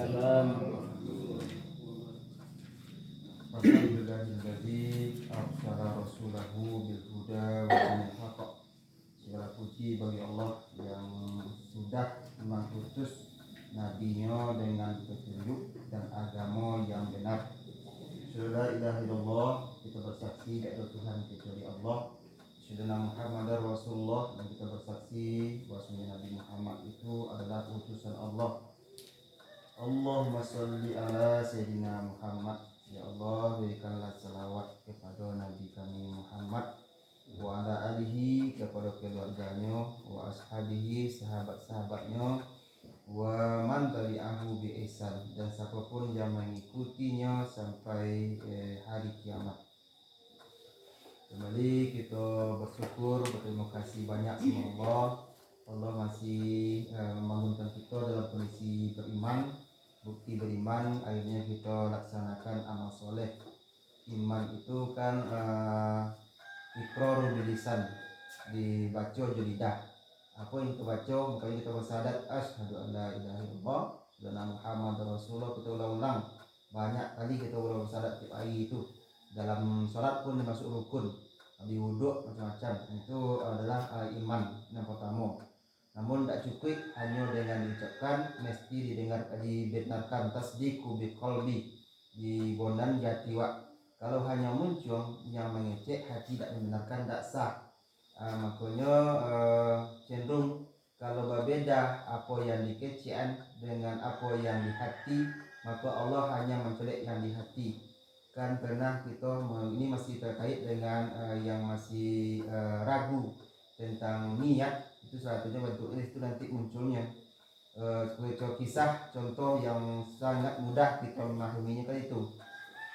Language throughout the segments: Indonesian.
Waalaikumsalam. Alhamdulillahilladzi arsala rasulahu bil huda wa dinil haqq. Segala puji bagi Allah yang sudah mengutus nabinya dengan petunjuk dan agama yang benar. La ilaha illallah, kita bersaksi tidak ada Tuhan kecuali Allah. Sayyidina Muhammadar Rasulullah, dan kita bersaksi bahwa Nabi Muhammad itu adalah utusan Allah. Allahumma sholli ala Sayyidina Muhammad. Ya Allah, berikanlah salawat kepada Nabi kami Muhammad, wa ala alihi, kepada keluarganya, wa ashabihi, sahabat-sahabatnya, wa man tabi'ahu bi ihsan, dan siapapun yang mengikutinya sampai hari kiamat. Kembali kita bersyukur, berterima kasih banyak sama Allah. Allah masih membangunkan kita dalam kondisi beriman. Bukti beriman akhirnya kita laksanakan amal soleh. Iman itu kan iqrar bil lisan, dibaca di lidah. Apa yang kita baca, makanya kita bersyahadat asyhadu an la ilaha illallah dan Muhammadar Rasulullah. Kita ulang-ulang banyak kali, kita ulang bersyahadat tiap hari itu. Dalam sholat pun termasuk rukun, di wudhu macam-macam. Itu adalah iman yang pertama. Namun tidak cukup hanya dengan diucapkan, mesti didengar, dibenarkan. Tasdiqu biqalbi, dibondan jatiwa. Kalau hanya muncul yang mengecek, hati tidak membenarkan, tidak sah. Makanya cenderung kalau berbeda apa yang dikecian dengan apa yang di hati, maka Allah hanya mencolek yang di hati. Kan pernah kita, ini masih terkait dengan yang masih ragu tentang niat. Itu satunya bentuknya itu nanti munculnya kisah contoh yang sangat mudah kita memahaminya kan itu.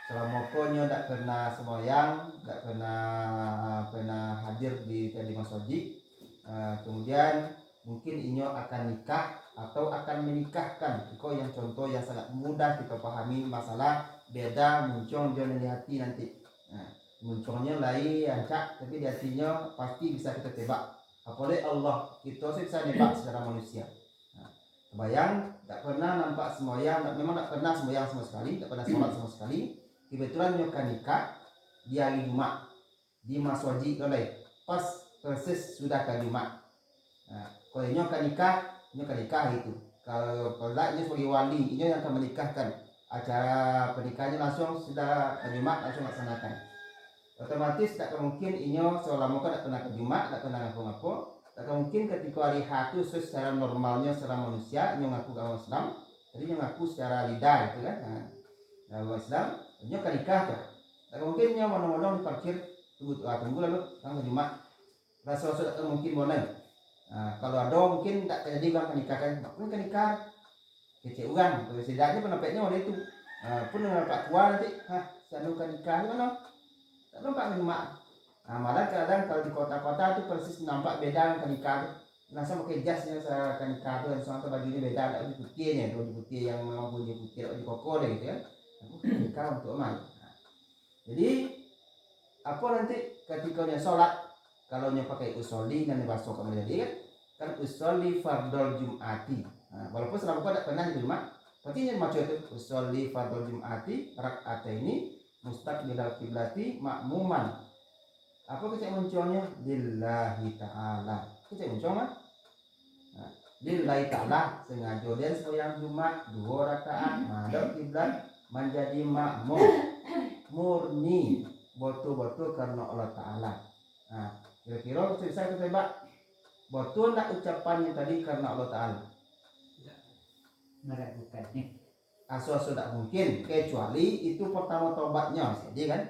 Selama konya tidak pernah sembahyang, tidak pernah hadir di masjid, kemudian mungkin inyo akan nikah atau akan menikahkan. Itu yang contoh yang sangat mudah kita pahami. Masalah beda muncul di hati nanti. Munculnya lain ancak, tapi di hatinya pasti bisa kita tebak. Apalagi Allah, kita bisa nebak secara manusia. Bayang, tak pernah nampak sembahyang, memang tak pernah sembahyang sama sekali, tak pernah sholat sama sekali. Kebetulan nyokan nikah di hari Jumat di masjid oleh pas persis sudah ke Jumat. Kalau nyokan nikah itu. Kalau ini sebagai wali, ini yang akan menikahkan. Acara pernikahannya langsung sudah ke Jumat, langsung laksanakan. Otomatis tak mungkin inyo selama kan tak pernah ke Jumat, tak pernah ngaku-ngaku. Tak mungkin ketika hari H itu secara normalnya secara manusia inyo ngaku agama Islam, jadi inyo ngaku secara lidah gitu kan. Agama Islam, inyo kan nikah kan. Tak mungkin inyo monong-monong di parkir tunggu lalu tanggal Jumat. Rasa-rasa tak mungkin monong. Kalau ada mungkin tak jadi orang nikah kan, mungkin nikah kecil orang. Kalau setidaknya penampaknya oleh itu. Pun dengan Pak Tua nanti, saya kan nikah mana? Tak nampak memang. Malah kadang kalau di kota-kota itu persis nampak beda dengan nikah. Nasa pakai jasnya saya kan nikah itu, dan soalnya bajunya beda, ada di putihnya, di putih yang memang punya putih, ada di koko deh gitu ya. Aku nikah untuk emak. Jadi apa nanti ketika nya sholat, kalau nya pakai usolli dan bahasa kamu jadi kan usolli fardol jumati. Walaupun selama tidak pernah di Jumat, tapi nya macam itu usolli fardol jumati rakaat ini mustaqbilal kiblati makmuman. Apa kecek munculnya? Lillahi ta'ala. Kecek muncul mah? Lillahi ta'ala sengaja dan sembahyang Jumat 2 rakaat madhab kiblat menjadi makmum murni betul-betul karena Allah Ta'ala. Kira-kira bisa kita tebak betul tak ucapannya tadi karena Allah Ta'ala? Meragukannya. Asal tak mungkin, kecuali itu pertama tobatnya, jadi kan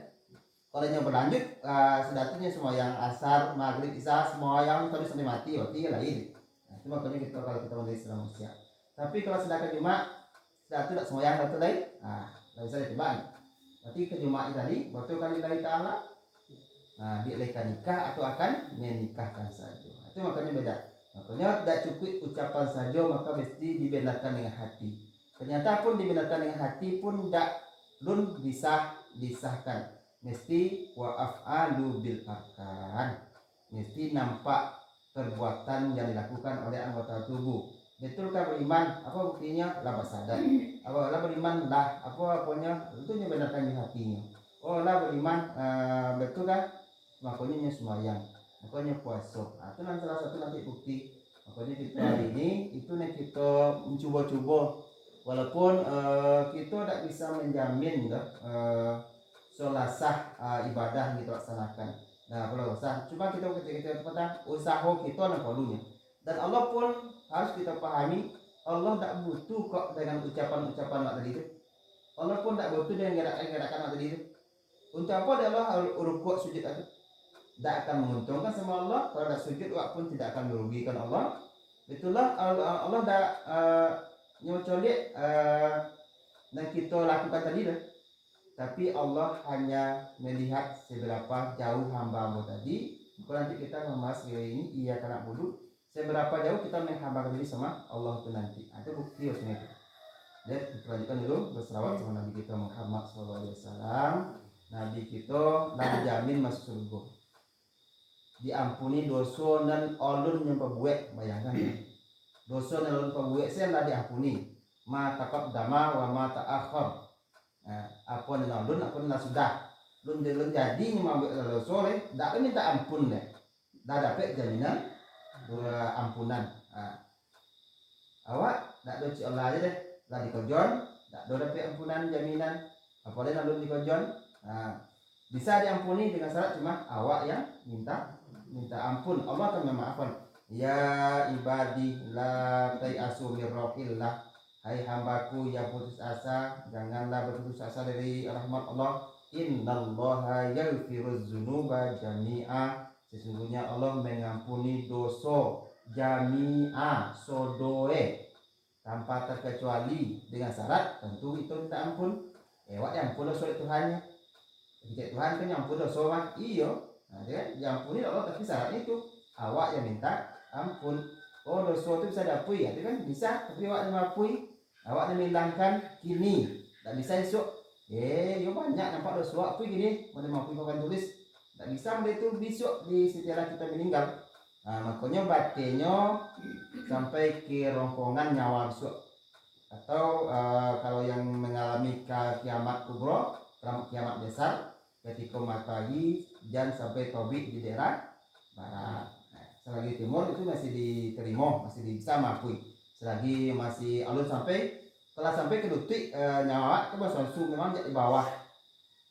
kalau yang berlanjut sedatanya semua yang asar, maghrib, isya, semua yang tadi sampai mati, berarti lain. Itu makanya kita kalau kita menjadi Islam manusia. Tapi kalau sedangkan Jumat, sedatu tak semua yang satu lain, tidak bisa ditebak. Berarti ke Jumat tadi, betul kali dari Ta'ala, dielehkan nikah atau akan menikahkan saja. Itu makanya beda. Makanya tidak cukup ucapan saja, maka mesti dibenarkan dengan hati. Ternyata pun dibenarkan dengan hati pun tidak bisa disahkan. Mesti wa af'alu bil arkan, mesti nampak perbuatan yang dilakukan oleh anggota tubuh. Betulkah beriman? Apa buktinya? Lah bersadar. Apa lah beriman? Lah apa apanya? Itu benarkan di hatinya. Oh lah beriman, betulkah? Makanya semayang, makanya puasa. Itu nanti salah satu nanti bukti. Makanya kita hari ini itu nih kita mencoba-coba, walaupun kita tidak bisa menjamin solasah ibadah yang kita laksanakan. Nah kalau usah, cuma kita ketika kita usaha kita dan perlunya. Dan Allah pun harus kita pahami, Allah tidak butuh kok dengan ucapan-ucapan mak tadi itu. Allah pun tidak butuh dengan gerakan-gerakan mak tadi itu. Untuk apa dia Allah rukuk sujud itu? Tidak akan menguntungkan sama Allah. Kalau tidak sujud pun tidak akan merugikan Allah. Itulah Allah dah nyocolik dan kita lakukan tadi dah. Tapi Allah hanya melihat seberapa jauh hamba tadi. Kalau nanti kita membahas ini, iya karena bulu seberapa jauh kita menghambakan diri sama Allah itu nanti. Itu bukti maksudnya itu. Dan kita lanjutkan dulu berselawat sama Nabi kita Muhammad SAW. Nabi kita dah dijamin masuk surga, diampuni dosa dan ulun yang berbuat. Bayangkan ya, dosa dan ulun berbuat saya dah diampuni, ma taqaddama wa ma ta'akhir. Apa yang ulun apa yang sudah lun jadi mengambil dosa leh, dah minta ampun deh, dah dapat jaminan ampunan. Awak dak doci Allah aja deh, lah dikojon, dak dapat ampunan jaminan. Apalagi lalu dikojon, bisa diampuni dengan syarat cuma awak yang minta ampun. Allah akan memaafkan. Ya ibadi la tayasu mir rahillah. Hai hambaku yang putus asa, janganlah berputus asa dari rahmat Allah. Innallaha yaghfiruz dzunuba jami'a. Sesungguhnya Allah mengampuni dosa jami'a, sodoe, tanpa terkecuali, dengan syarat tentu itu minta ampun. Wak yang ampun dosa Tuhannya. Jika Tuhan kan yang ampun dosa mah iyo. Nah, dia yang ampuni Allah, tapi syarat itu awak yang minta ampun. Oh dosa itu bisa diampuni ya, itu kan bisa, tapi awak yang mampui, awak yang menghilangkan kini, tak bisa esok. Yo banyak nampak dosa apa gini, mana mampu papan tulis, tak bisa itu besok di setelah kita meninggal. Nah, makanya batinnya sampai ke rongkongan nyawa besok. Atau kalau yang mengalami kiamat kubro, kiamat besar, ketika matahari dan sampai tobik di daerah barat. Selagi timur itu masih diterima, masih bisa mampui. Selagi masih alun telah sampai ke detik nyawa itu masih memang di bawah.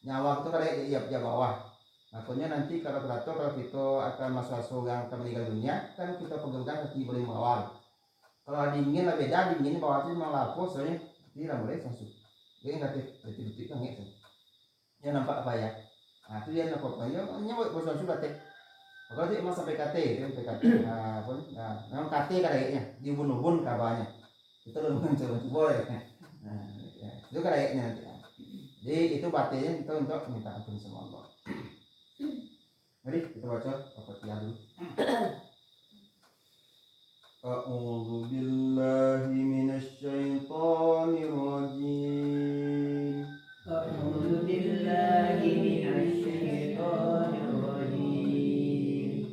Nyawa itu kan di bawah. Makanya nanti kalau kita akan masuk yang akan meninggal dunia, kan kita pegang kaki boleh mengawal. Kalau dingin lah beda, dingin bawah itu memang lapus, soalnya tidak boleh masuk. Jadi nanti detik kan gitu. Ya nampak apa ya? Nah itu dia nampak apa ya? Nyawa bosan sudah teh. Kalau dia masuk PKT, kan PKT, memang KT kayaknya diubun-ubun kabarnya. Itu lu coba ya. Nah, itu kayaknya nanti. Jadi itu batinnya itu untuk minta ampun sama Allah. Mari kita baca Al-Fatihah dulu. A'udzu billahi minasy syaithanir rajim. A'udzu billahi minasy syaithanir rajim.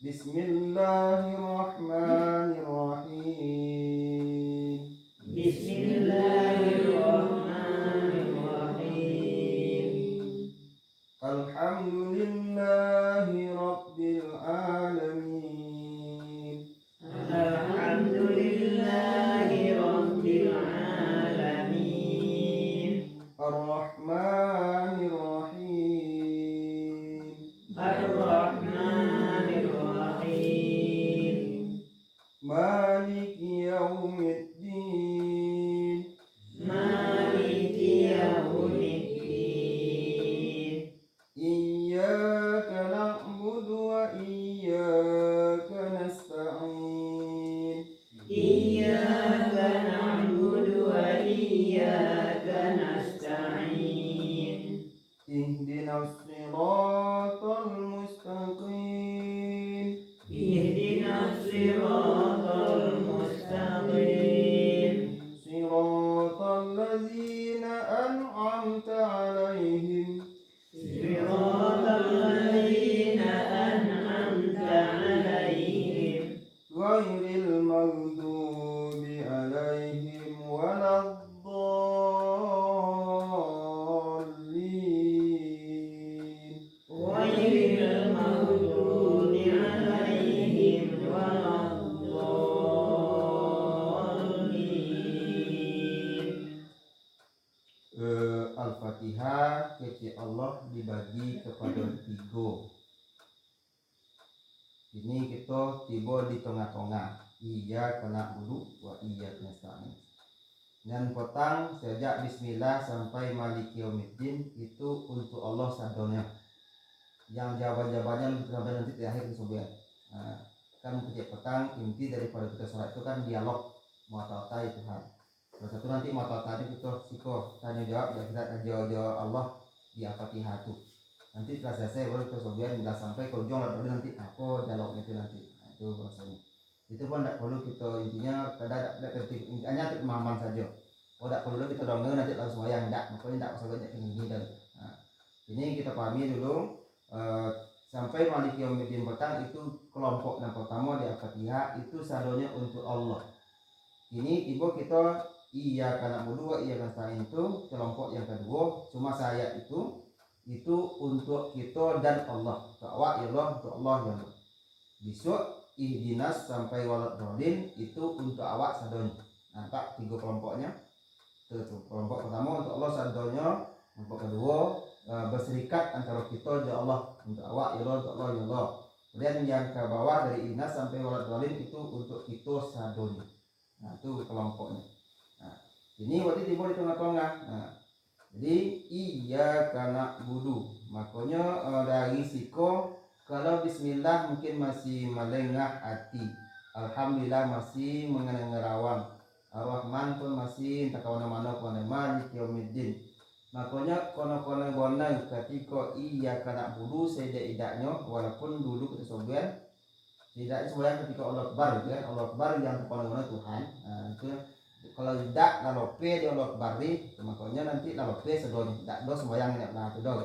Bismillahirrahmanirrahim. Bismillahirrahmanirrahim. Alhamdulillahi rabbil alamin. Alhamdulillahi rabbil alamin. Ar-Rahmanir Rahim. Ar-Rahmanir Rahim. Maliki yaumiddin. Maliki yaumiddin. Iyyaka na'budu wa iyyaka nasta'in. Iyyaka na'budu wa iyyaka nasta'in. Ihdinas siratal mustaqim. Ihdinas siratal mustaqim. Siratal ladzina an'amta 'alaihim. Siratal ladzina an'amta 'alaihim. Ghairil maghdubi Allah dibagi kepada 3. Ini kita tiba di tengah-tengah. Iyyaka na'budu wa iyyaka nasta'in. Dan petang sejak bismillah sampai maliki yaumiddin itu untuk Allah sadonya. Yang jawaban-jawabannya sampai nanti di akhir kesubuhan. Nah, kan setiap petang inti daripada kita sholat itu kan dialog muatatai Tuhan. Salah satu nanti muatatai kita siko tanya jawab, ya kita jawab Allah di Al-Fatihah itu. Nanti setelah selesai baru kesubuhan bila sampai ke ujung lalu nanti apa dialognya itu nanti. Nah, itu bahasanya. Itu pun tidak perlu kita intinya tidak tertib, hanya pemahaman saja. Oh tidak perlu kita dongeng nanti langsung sembahyang, tidak, makanya tidak usah banyak ini dan. Nah, ini kita pahami dulu sampai maliki yaumiddin petang itu kelompok yang pertama di Al-Fatihah itu sadonya untuk Allah. Ini tiba kita iyyaka na'budu wa iyyaka nasta'in itu kelompok yang kedua, cuma saya itu untuk kita dan Allah. Ta'wa ya Allah, untuk Allah ya Allah. Besok ihdinas sampai waladhdallin itu untuk awak sadonya. Nampak 3 kelompoknya. Kelompok pertama untuk Allah sadonya, kelompok kedua berserikat antara kita dan Allah, untuk awak ya Allah, untuk Allah ya Allah. Kemudian yang ke bawah dari ihdinas sampai waladhdallin itu untuk kita sadonya. Nah, itu kelompoknya. Nah, ini waktu tiba di tengah-tengah. Nah, jadi iyyaka na'budu. Makanya dari siko kalau bismillah mungkin masih melengah hati. Alhamdulillah masih mengerawang. Ar-Rahman pun masih entah kemana-mana Malik yaumiddin. Makanya kono-kono bonang ketika iyyaka na'budu tidak-idaknya walaupun dulu kita sobat tidak sebenarnya ketika Allah Akbar kan, Allah Akbar yang kepada Tuhan. Nah, itu kalau tidak lalope di Allah Akbar makanya nanti lalope sedon tidak dos sembahyang tidak pernah itu dong.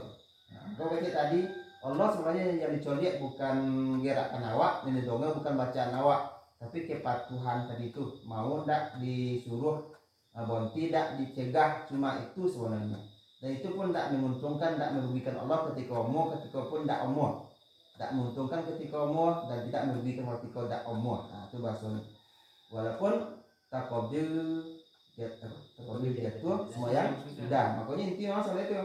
Nah, kalau kayak tadi Allah sebenarnya yang dicolek bukan gerakan awak, ini dongeng bukan bacaan awak, tapi kepatuhan tadi itu mau tidak disuruh bon tidak dicegah, cuma itu sebenarnya. Dan itu pun tidak menguntungkan, tidak merugikan Allah ketika omong, ketika pun tidak omong, tidak menguntungkan ketika omong dan tidak merugikan ketika tidak omong. Nah, itu bahasanya. Walaupun takobir jatuh semua yang sudah, makanya intinya masalah itu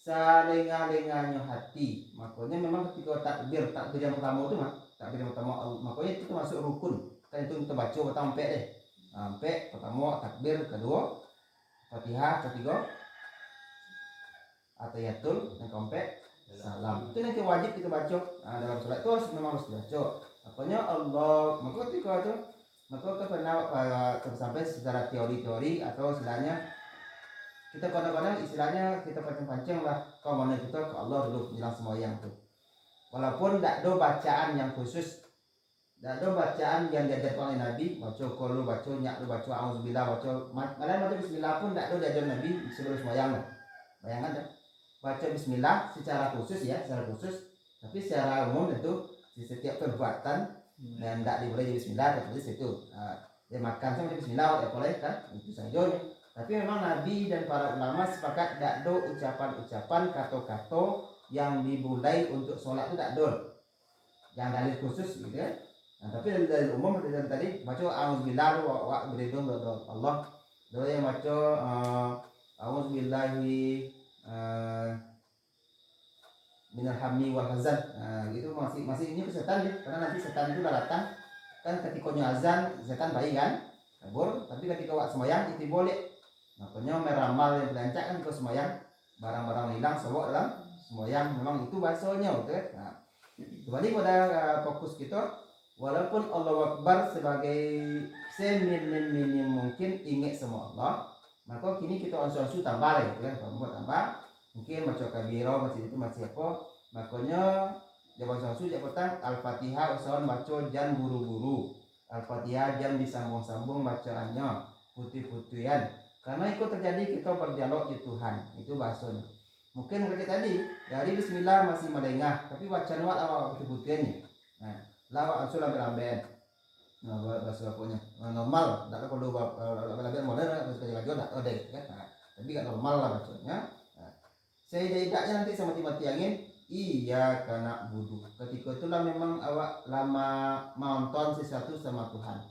selengah-lengahnya hati. Makanya memang ketika takbir yang pertama itu takbir yang pertama, makanya itu termasuk rukun. Kan itu kita baca sampai deh. Sampai pertama takbir, kedua Fatihah, ketiga Atahiyatul, yang keempat salam. Itu nanti wajib kita baca. Nah, dalam sholat itu memang harus dibaca. Makanya Allah, maka ketika itu maka kita pernah sampai secara teori-teori atau istilahnya kita kadang-kadang istilahnya kita pancing-pancing lah komandan kita ke Allah dulu bilang semua yang tuh. Walaupun tidak ada bacaan yang khusus, tidak ada bacaan yang diajarkan oleh Nabi, baca kalau baca nyak lu baca auzubillah, baca malah baca bismillah pun tidak ada diajar Nabi sebelum sembahyang. Bayangkan dah. Baca bismillah secara khusus ya, secara khusus, tapi secara umum tentu di setiap perbuatan dan tidak diboleh bismillah tertulis itu. Ya makan sama bismillah ya boleh kan, itu saja. Tapi memang Nabi dan para ulama sepakat tidak ada ucapan-ucapan kata-kata yang dimulai untuk sholat itu tidak ada. Yang dalil khusus gitu ya. Nah, tapi dari umum dari tadi baca auzubillah wa beridun Allah. Doa yang baca auzubillahi minal hammi wal hazan. Gitu masih ini setan ya. Karena nanti setan itu datang kan ketika azan setan baik kan kabur, tapi ketika wak sembahyang itu boleh. Makanya meramal yang belancak kan ke sembahyang barang-barang hilang sebab dalam sembahyang memang itu bahasanya gitu ya. Nah, kembali pada fokus kita, walaupun Allah Akbar sebagai seminim mungkin ingat sama Allah, maka kini kita ansu-ansu tambah gitu kan, tambah mungkin macam kabiro masih itu masih apa, makanya jawaban ansu jabatan Al-Fatihah usahawan baca jangan buru-buru, Al-Fatihah jangan disambung-sambung bacaannya putih-putihan. Karena itu terjadi kita berdialog di Tuhan, itu bahasanya. Mungkin seperti tadi dari bismillah masih melengah, tapi bacaan awak putih-putihannya. Nah, lawak ansul lambe-lambean. Nah, bahasa punya normal, tidak perlu lambe-lambean modern, harus kerja tidak ada kan. Nah, tapi enggak normal lah bacanya. Nah, seidaknya nanti sama mati angin, iya karena budu. Ketika itulah memang awak lama nonton sesuatu sama Tuhan.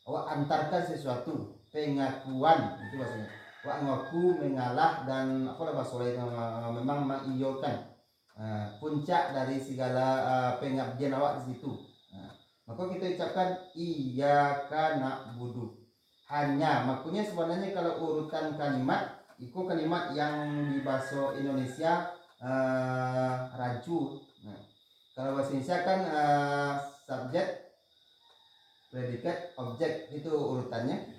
Awak antarkan sesuatu pengakuan itu bahasanya. wak ngaku mengalah dan apa bahasa lain memang mengiyakan puncak dari segala pengabdian awak di situ. Maka kita ucapkan iyyaka na'budu. Hanya, makanya sebenarnya kalau urutan kalimat itu kalimat yang di bahasa Indonesia rancu. Kalau bahasa Indonesia kan subjek, predikat, objek itu urutannya.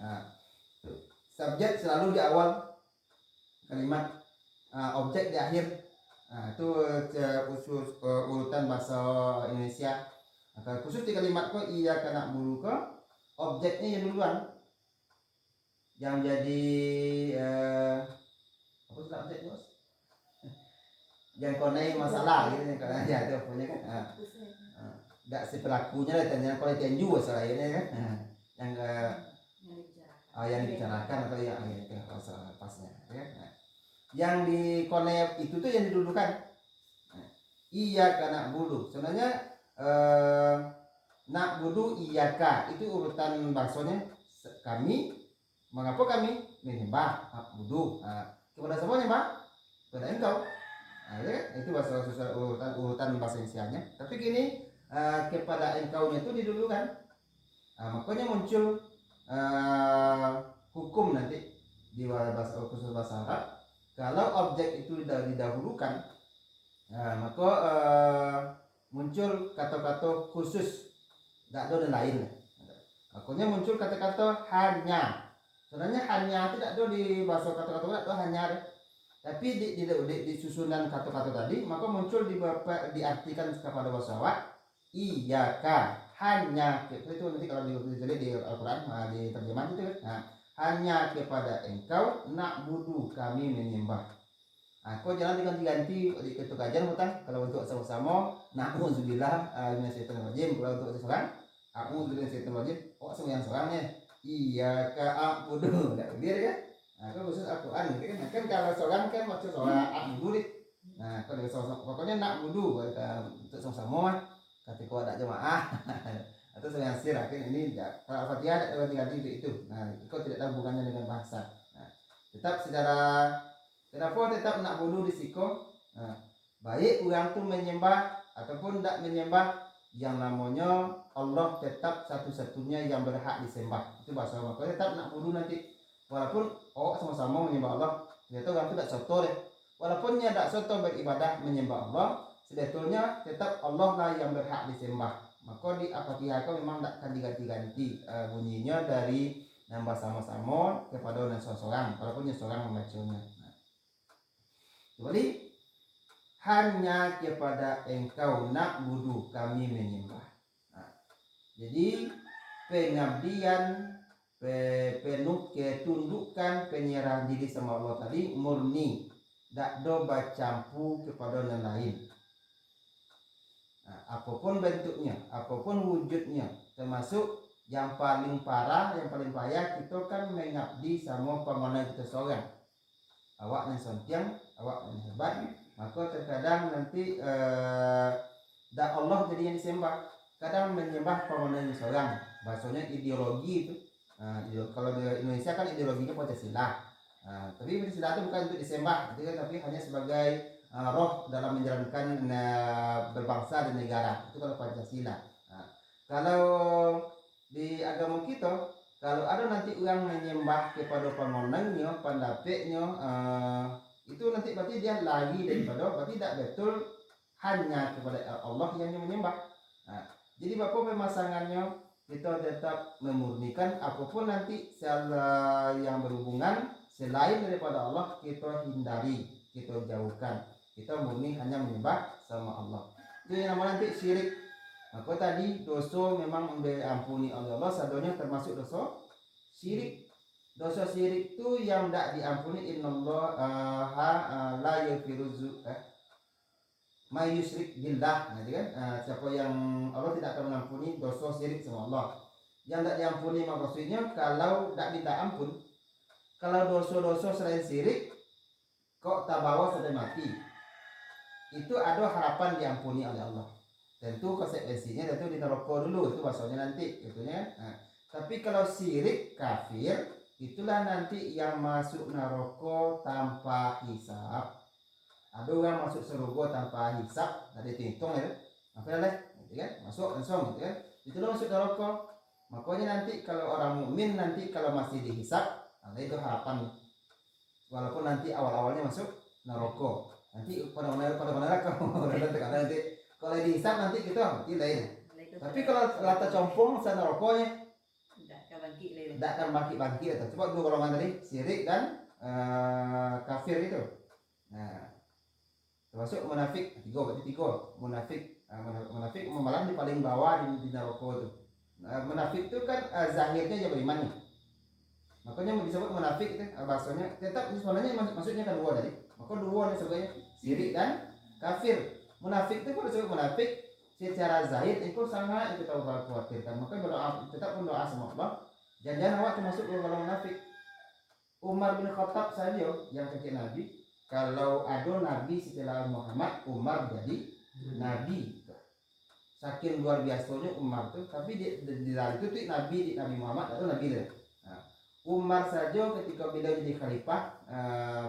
Subjek selalu di awal kalimat, objek di akhir. Itu khusus urutan bahasa Indonesia. Kalau khusus di kalimat kok iyyaka na'budu kok objeknya yang duluan, yang jadi apa sih objeknya bos? Yang konai masalah gitu kan ya itu punya kan. Enggak si pelakunya lah tanya kalau tenju masalah ini kan. Yang yang dibicarakan atau yang itu masalah pasnya ya. Yang di konai itu tuh yang didudukan. Iyyaka na'budu. Sebenarnya na'budu iyyaka itu urutan bahasanya kami. Mengapa kami menyembah na'budu kepada siapa nyembah? Kepada engkau. Itu bahasa urutan bahasa Indonesianya. Tapi gini kepada engkau itu didulukan. Makanya muncul hukum nanti di bahasa khusus bahasa Arab. Kalau objek itu didahulukan, maka muncul kata-kata khusus, tidak ada dan lain. Makanya muncul kata-kata hanya. Sebenarnya hanya tidak ada di bahasa kata-kata itu hanya. Tapi di susunan kata-kata tadi maka muncul diartikan kepada bahasa Arab iyyaka hanya itu nanti kalau ditulis di Al-Qur'an di terjemahan itu kan hanya kepada engkau na'budu kami menyembah. Kok jangan diganti-ganti di ketuk kajian hutang kalau untuk sama-sama na'udzubillah minasyaitonir rajim, kalau untuk seorang a'udzubillahi minasyaitonir rajim semua yang seorangnya iyyaka a'budu enggak dia kan. Itu khusus Al-Quran gitu kan kalau seorang kan maksud seorang a'budu. Kalau sama pokoknya na'budu untuk sama-sama ketika ada jemaah atau yang sirah kan ini kalau Al-Fatihah ada ganti itu. Itu tidak ada hubungannya dengan bahasa. Tetap secara kenapa tetap na'budu di siko. Baik orang tu menyembah ataupun tidak menyembah, yang namanya Allah tetap satu-satunya yang berhak disembah. Itu bahasa Allah. Kalau tetap na'budu nanti walaupun sama-sama menyembah Allah, itu orang itu tidak soto deh. Walaupun dia tidak soto beribadah menyembah Allah, sebetulnya tetap Allah lah yang berhak disembah. Maka di Al-Fatihah memang tidak akan diganti-ganti bunyinya dari nambah sama-sama kepada seseorang, walaupun seseorang membacanya. Jadi hanya kepada engkau na'budu kami menyembah. Jadi pengabdian, ketundukan, penyerahan diri sama Allah tadi murni, tak do bercampur kepada yang lain. Apapun bentuknya, apapun wujudnya, termasuk yang paling parah, yang paling payah kita kan mengabdi sama pemenang kita seorang. Awak yang sontiang, awak yang hebat, maka terkadang nanti dak Allah jadi yang disembah. Kadang menyembah pemenang seorang, bahasanya ideologi itu. Kalau di Indonesia kan ideologinya Pancasila. Tapi Pancasila itu bukan untuk disembah, tapi hanya sebagai roh dalam menjalankan berbangsa dan negara. Itu kalau Pancasila. Kalau di agama kita, kalau ada nanti orang menyembah kepada pemenangnya, pendapatnya, itu nanti berarti dia lagi daripada, berarti tidak betul hanya kepada Allah yang menyembah. Jadi bapak pemasangannya kita tetap memurnikan apapun nanti yang berhubungan selain daripada Allah kita hindari, kita jauhkan. Kita murni hanya menyembah sama Allah. Itu yang namanya nanti syirik. Maka tadi dosa memang diampuni oleh Allah, sadonya termasuk dosa syirik. Dosa syirik itu yang tidak diampuni innallaha la yaghfiru may yusyrik billah. Kan? Siapa yang Allah tidak akan mengampuni dosa syirik sama Allah. Yang tidak diampuni maksudnya kalau tidak minta ampun. Kalau dosa-dosa selain syirik kok tak bawa sampai mati, itu ada harapan diampuni oleh Allah. Tentu konsekuensinya tentu di neraka dulu, itu bahasanya nanti itunya. Tapi kalau syirik kafir itulah nanti yang masuk neraka tanpa hisab. Ada orang masuk surga tanpa hisab, tadi hitung ya, apa lah, gitu kan, masuk langsung, gitu kan, itulah masuk neraka. Makanya nanti kalau orang mukmin nanti kalau masih dihisab, nah itu harapan. Walaupun nanti awal-awalnya masuk neraka, nanti pada neraka, nanti kalau dihisab nanti gitu, nanti lain. Tapi kalau lata compong sa nerokanya, tidak akan bangkit. Coba dua golongan tadi, syirik dan kafir itu. Nah, termasuk munafik, berarti tiga. Munafik malah di paling bawah di neraka itu. Munafik itu kan zahirnya aja beriman nih. Makanya disebut munafik itu bahasanya tetap sebenarnya maksudnya kan dua tadi. Maka dua nih sebenarnya syirik dan kafir. Munafik itu kalau disebut munafik secara zahir itu sangat kita khawatirkan. Maka berdoa, tetap berdoa sama Allah. Jangan awak termasuk golongan munafik. Umar bin Khattab saja yang kecil Nabi. Kalau ada Nabi setelah Muhammad, Umar jadi Nabi. Saking luar biasanya Umar tuh, tapi di itu tuh Nabi Muhammad atau Nabi lah. Nah, Umar saja ketika beliau jadi khalifah,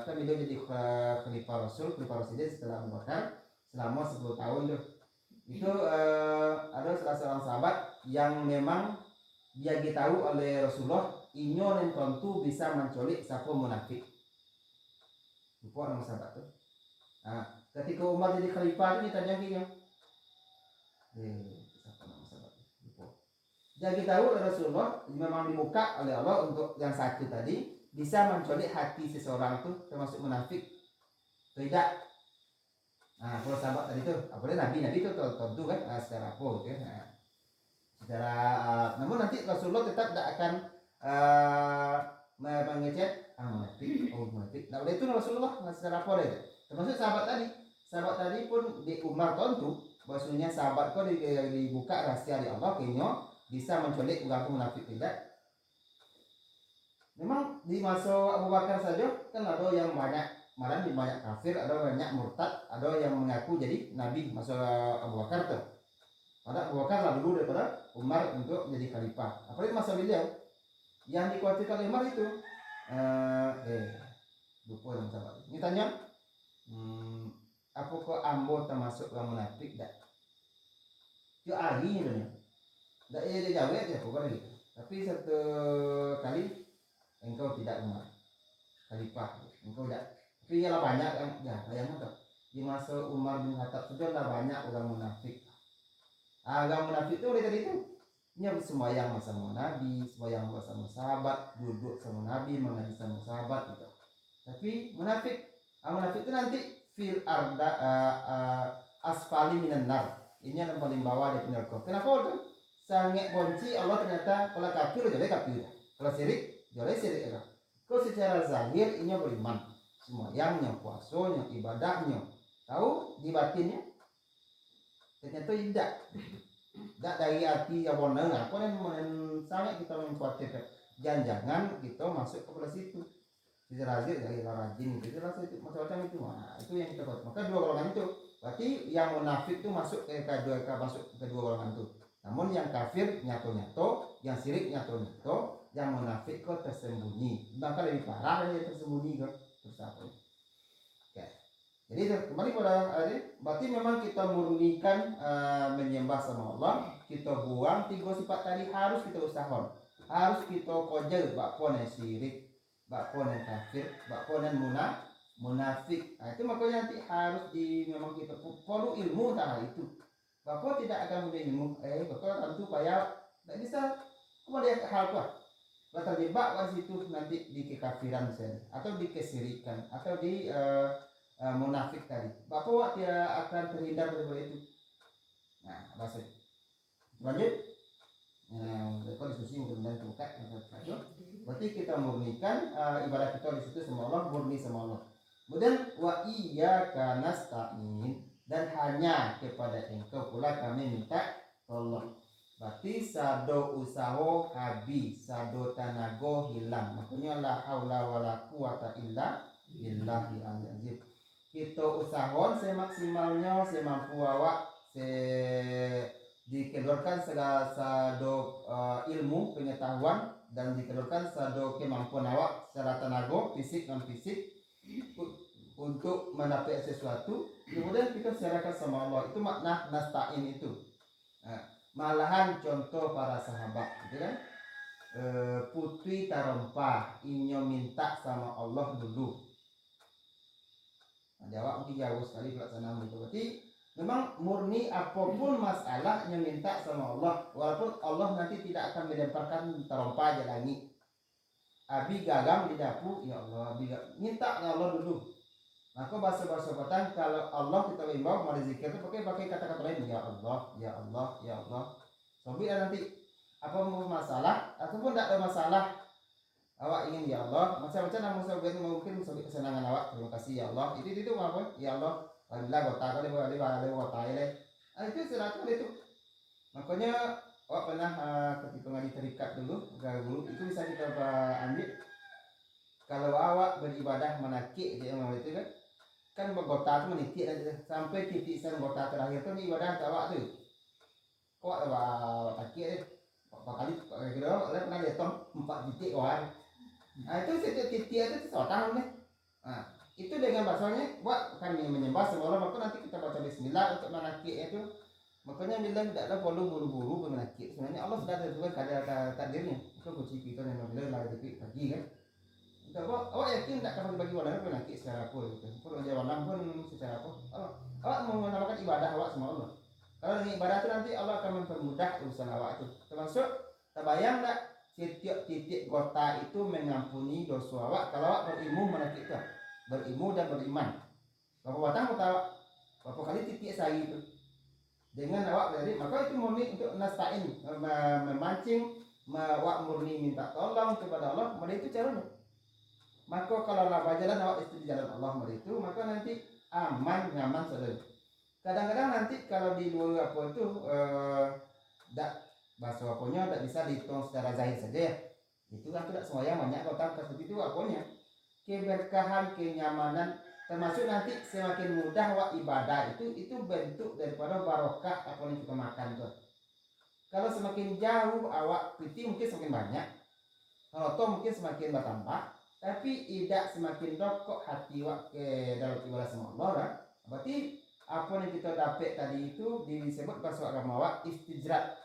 kan beliau jadi khalifah Rasul setelah Abu Bakar selama 10 tahun tuh. Itu ada salah seorang sahabat yang memang dia ditahu oleh Rasulullah, inyo yang tentu bisa menculik siapa munafik. Lupa nama sahabat tuh. Nah, ketika Umar jadi khalifah ini tanya gini, siapa nama sahabat? Lupa. Jadi tahu oleh Rasulullah memang dibuka oleh Allah untuk yang satu tadi bisa menculik hati seseorang tuh termasuk munafik. Tidak. Nah, kalau sahabat tadi tuh, apalagi Nabi itu tentu kan secara apa gitu ya. Nah, secara namun nanti Rasulullah tetap tidak akan mengecek munafik. Nah, oleh itu Rasulullah secara apa deh. Termasuk sahabat tadi pun di Umar tentu bahwasanya sahabat kok dibuka rahasia di Allah kayaknya bisa menculik orang munafik tidak. Memang di masa Abu Bakar saja kan ada yang banyak kafir, ada banyak murtad, ada yang mengaku jadi nabi masa Abu Bakar tuh. Pada Abu Bakar lah dulu daripada Umar untuk jadi khalifah. Apalagi masa beliau yang dikhawatirkan Umar itu lupa yang sahabat. Ini tanya, apakah ambo termasuk orang munafik tak? Itu ahli nih. Tak dia jawab aja bukan gitu. Tapi satu kali engkau tidak Umar khalifah, engkau tidak. Tapi ialah banyak yang bayangkan tak? Di masa Umar bin Khattab sudah banyak orang munafik. Agama munafik itu oleh tadi itu nya sembahyang sama Nabi, sembahyang bersama sahabat, duduk sama Nabi, mengaji sama sahabat gitu. Tapi munafik itu nanti fil arda asfali minan nar. Ini yang paling bawah dari neraka. Kenapa itu? Sangat benci Allah ternyata kalau kafir jadi kafir. Kalau syirik jadi syirik. Kalau secara zahir ini beriman, sembahyangnya, puasanya, ibadahnya, tahu di batinnya ternyata tidak. Tidak dari hati yang benar. Apa yang sangat kita mengkhawatirkan. Jangan kita masuk ke situ. Secara zahir dari rajin itu macam-macam itu. Nah, itu yang kita khawatir. Maka dua golongan itu. Berarti yang munafik itu masuk ke kedua golongan itu. Namun yang kafir nyato-nyato, yang syirik nyato-nyato, yang munafik kok tersembunyi. Bahkan lebih parah dari yang tersembunyi kok. Terus apa? Oke. Jadi kembali pada berarti memang kita murnikan menyembah sama Allah, kita buang tiga sifat tadi harus kita usahakan. Harus kita kojel bakpon yang syirik, bakpon yang kafir, bakpon yang munafik. Nah, itu makanya nanti harus memang kita perlu ilmu tentang itu. Bapak tidak akan punya ilmu, bapak tentu payah, tidak bisa kemudian hal kuat. Bapak terjebak di situ nanti di kekafiran misalnya, atau di kesirikan, atau di munafik tadi. Bapak tidak akan terhindar dari itu. Nah, bahasa lanjut. Bapak diskusi mudah-mudahan terbuka. Berarti kita murnikan ibadah kita di situ sama Allah, murni sama Allah. Kemudian wa iyyaka nasta'in. Dan hanya kepada engkau pula kami minta tolong. Berarti sado usaho habis, sado tanago hilang. Makanya la haula wala quwata illa billahil azim. Kita usahon semaksimalnya, semampu awak, dikeluarkan segala sado ilmu ilmu pengetahuan dan diperlukan sado kemampuan awak secara tenaga fisik non fisik untuk mendapat sesuatu, kemudian kita serahkan sama Allah. Itu makna nasta'in itu. Malahan contoh para sahabat gitu kan, putri tarompa inyo minta sama Allah dulu. Jawab mungkin jauh sekali pelaksanaan itu. Berarti memang murni apapun masalahnya minta sama Allah, walaupun Allah nanti tidak akan melemparkan tarompa aja langit. Abi gagang di dapur, ya Allah, abi minta ya Allah dulu. Maka bahasa-bahasa Batak kalau Allah kita imbau mari zikir itu pakai kata-kata lain, ya Allah, ya Allah, ya Allah. Sobi nanti apa mau masalah ataupun tidak ada masalah, awak ingin ya Allah, macam-macam namun sobi mungkin sobi kesenangan awak, terima kasih ya Allah. Itu apa? Ya Allah, alhamdulillah kota kali boleh kota ini. Itu silaturahmi itu. Makanya awak pernah ketika ngaji terikat dulu, guru itu bisa kita ambil. Kalau awak beribadah menakik dia itu kan bergota tu menitik aja sampai titik gota terakhir tu ibadah awak tu. Kok awak takik deh. Berapa kali kira orang pernah datang 4 titik kawan. Itu setiap titik itu seorang nih. Itu dengan bahasanya buat kami menyembah semua Allah, maka nanti kita baca bismillah untuk menakik itu. Makanya bila tidaklah perlu buru-buru menakik. Sebenarnya Allah sudah tentukan kadar takdirnya. Itu kunci kita yang bila lagi pagi kan. Awak yakin tak akan bagi wadah pun nanti secara apa gitu. Pun jawaban pun secara apa. Awak mau menamakan ibadah awak sama Allah. Kalau dengan ibadah itu nanti Allah akan mempermudah urusan awak itu. Termasuk terbayang tak setiap titik gota itu mengampuni dosa awak kalau awak berilmu menakik itu. Berilmu dan beriman. Berapa batang kata awak? Berapa kali titik sari itu. Dengan awak dari maka itu murni untuk nasta'in, memancing, awak murni minta tolong kepada Allah. Maka itu caranya. Maka kalau laba jalan awak itu di jalan Allah itu, maka nanti aman nyaman saudara. Kadang-kadang nanti kalau di luar apa itu tak bahasa apanya tak bisa dihitung secara zahir saja ya. Itu kan tidak semuanya banyak kota seperti itu apanya. Keberkahan, kenyamanan, termasuk nanti semakin mudah awak ibadah itu bentuk daripada barokah apa yang kita makan tuh. Kalau semakin jauh awak piti mungkin semakin banyak. Kalau toh mungkin semakin bertambah. Tapi tidak semakin rokok hati wak ke dalam ibadah sama Allah kan? Berarti apa yang kita dapat tadi itu disebut bahasa agama wak istijrat.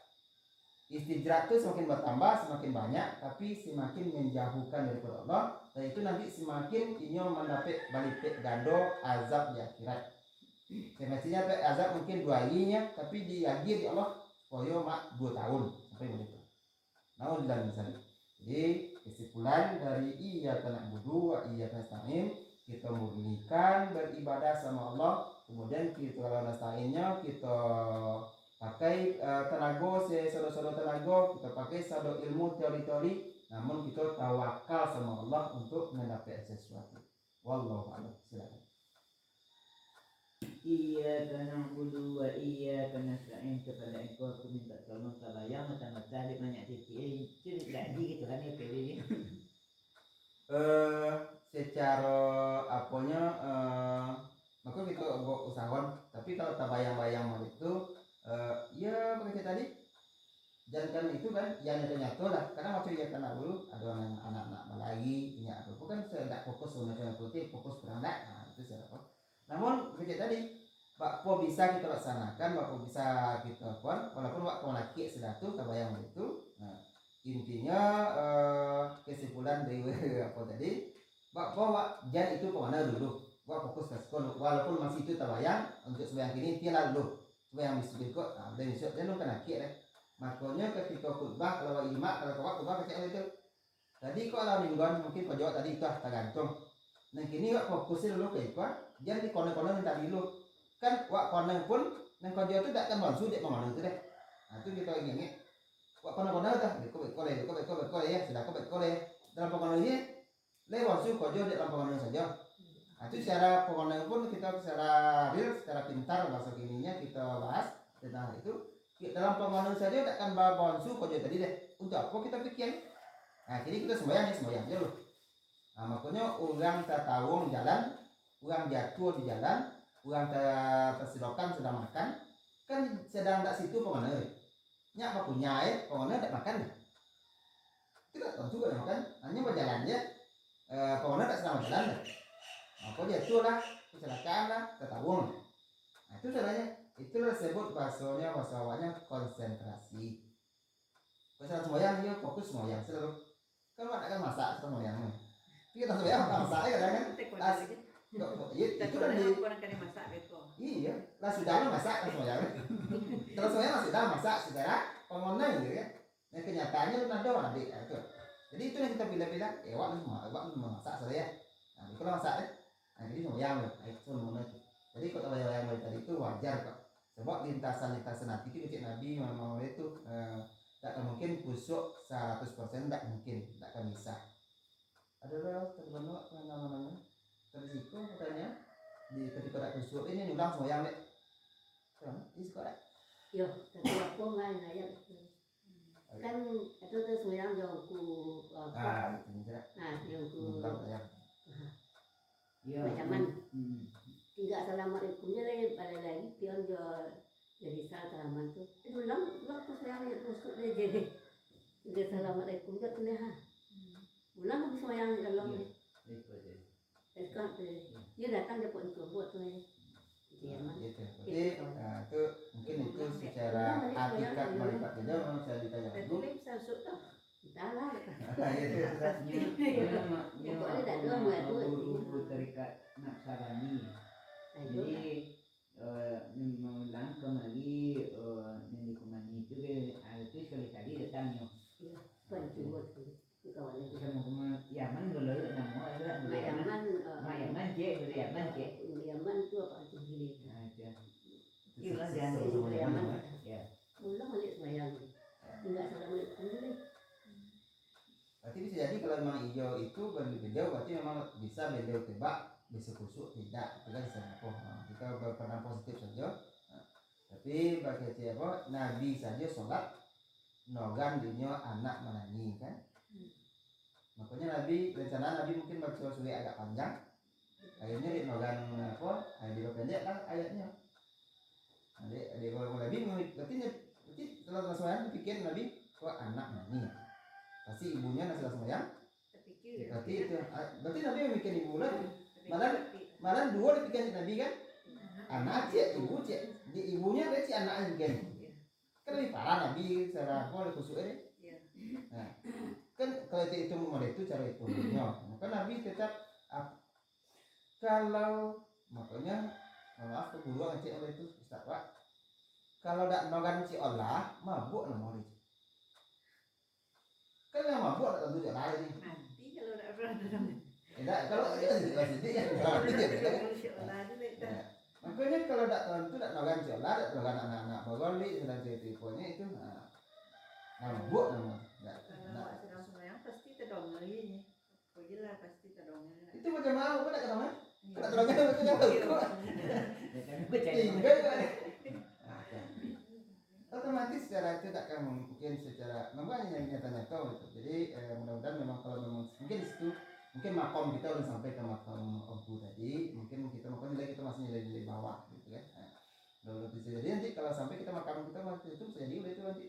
Istijrat itu semakin bertambah semakin banyak, tapi semakin menjauhkan daripada Allah. Dan itu nanti semakin inyo mendapat balik gando azab di akhirat. Semestinya azab mungkin 2 harinya, tapi diagih di Allah koyo mak 2 tahun sampai begitu. Namun dan misalnya. Jadi kesimpulan dari iyyaka na'budu wa iyyaka nasta'in, kita murnikan beribadah sama Allah, kemudian kita kalau nasta'innya kita pakai tenaga sado tenaga, kita pakai sado ilmu teori-teori, namun kita tawakal sama Allah untuk mendapat sesuatu. Wallahu a'lam. Silakan. Iyyaka na'budu wa iyyaka nasta'in, kepada Engkau aku minta tolong. Kalau yang macam-macam di banyak titik itu lagi gitu kan ya pilih. Secara apanya maka kita usahawan, tapi kalau tak bayang-bayang itu ya begitu tadi jangan itu kan yang nyata lah, karena waktu ya kena dulu ada anak-anak Melayu punya apa kan tidak fokus sebenarnya putih, fokus beranak, itu siapa. Namun begitu tadi Pak Po bisa kita laksanakan, Pak Po bisa kita pun walaupun Pak Po nakik sedatu terbayang itu. Nah, intinya kesimpulan dari apa tadi Pak Po jangan itu kemana dulu, Pak fokus ke sekolah walaupun masih itu terbayang untuk sembahyang kini tiada dulu sembahyang bismillah kok, dan besok dia nunggu nakik deh. Makanya ketika khutbah kalau imak kalau kau khutbah kecil itu tadi kok kalau mingguan mungkin kau jawab tadi itu tergantung. Nah kini wak fokusin dulu ke ikut, jangan di konek-konek minta dulu. Kan wak konek pun nang kau jawab itu tak akan langsung dia mengenai itu deh. Nah itu kita ingin wak konek-konek dah, kau ya sudah kau dalam pengenalnya lewat su kau jawab dalam pengenal saja. Nah itu secara pengenal pun kita secara real, secara pintar bahasa kininya kita bahas tentang itu. Dalam pengenal saja tak akan bawa su kau jawab tadi deh. Untuk apa kita pikir? Nah jadi kita sembahyang aja loh. Nah, makanya orang tertawung jalan, orang jatuh di jalan, orang tersilokan sedang makan, kan sedang tak situ pengenal. Nyak apa punya pengenal tak makan. kan, hanya berjalan aja. Pokoknya tak sedang berjalan. Apa jatuh lah, kecelakaan lah, tertabung. Nah itu caranya. Itulah disebut bahasanya bahasa awalnya konsentrasi. Konsentrasi sembahyang dia fokus sembahyang selalu. Kan akan masak sembahyang. Kita sembahyang masak ya kan? Itu kan di masak gitu. iya, lah sudah masak kan sembahyang. Kalau sembahyang sudah masak saudara, pemenang gitu kan. Nah kenyataannya lu nado adik itu. Jadi itu yang kita pilih-pilih. Wak lu masak saya. Nah itu masak ya. Nah jadi sembahyang loh. Itu semua itu. Jadi kalau yang tadi itu wajar kok. Sebab lintasan hati itu cik Nabi memang itu tak mungkin kusuk 100% tak mungkin, tak akan bisa. Ada tadi mana nama-namanya? Tadi siku katanya di ketika tak kusuk ini ulang sembahyang dek. Kan? Di sekolah. Yo, tapi aku main aja. Kan itu tuh sembahyang yang ku Ah, itu tidak. nah yang ku Ulang ya. Iya. Macam-macam. Hmm. Tinggal assalamualaikum jadi pada lagi pion jadi salaman tuh itu ulang tuh saya masuk dia jadi assalamualaikum dia kena ha ulang habis yang dalam Itu aja. kan dia datang dia pun buat tuh dia mah Gitu. Jadi itu mungkin itu secara hakikat malaikat beda memang saya ditanya Tapi dulu. bisa masuk tuh. entah lah Itu Pokoknya tak ada buat tu. Guru terikat Naksabani. Jadi mengulang kembali yang dikumani itu itu sekali datangnya. kan buat tu kawan itu Sama Yaman dulu nama ada Yaman je Yaman tu apa tu gini Nah itu. Itu Yaman Ya. ulang balik sembahyang tinggal assalamualaikum dulu berarti bisa jadi kalau memang hijau itu berbeda berarti memang bisa beliau tebak bisa kusuk tidak itu kan bisa apa kita berpandang positif saja. Tapi bagi siapa Nabi saja sholat nogan dunia anak menangi kan. Makanya Nabi rencana Nabi mungkin baca surat agak panjang akhirnya di nogan apa di pendek kan ayatnya. Di Nabi berarti setelah sembahyang pikir Nabi kok anak nani pasti ibunya nasi sembahyang Terpikir. berarti itu berarti Nabi memikir ibu lagi malah dua dipikir Nabi kan anak cek ibu cek di ibunya dia cek anaknya bikin kan lebih parah Nabi secara mau kusuk ini. Nah kan kalau itu itu cara hitungnya maka Nabi tetap kalau makanya maaf ke guru ngecek oleh itu Ustaz Pak kalau tak nogan si Allah mabuk lah mau kan yang mabuk tak tentu jalan ini Nanti kalau tak pernah dalam. tidak kalau dia sedih ya makanya kalau tak tentu tak nogan si Allah tak nogan anak-anak bagoli sedang cerita-ceritanya itu mabuk nama Kalau awak sedang sembahyang pasti terdongeng ini. Kau jelas pasti terdongeng. itu macam mana kau tak kenal kau tak terangkan macam apa Ya kan gue cari. tinggal otomatis secara itu tak akan mungkin secara namanya yang nyata-nyata gitu. Jadi mudah-mudahan memang kalau memang mungkin di situ mungkin makom kita udah sampai ke makom Ombu tadi mungkin kita makom nilai kita masih nilai bawah gitu kan. Lalu bisa jadi nanti kalau sampai kita makam kita masih itu bisa jadi udah itu nanti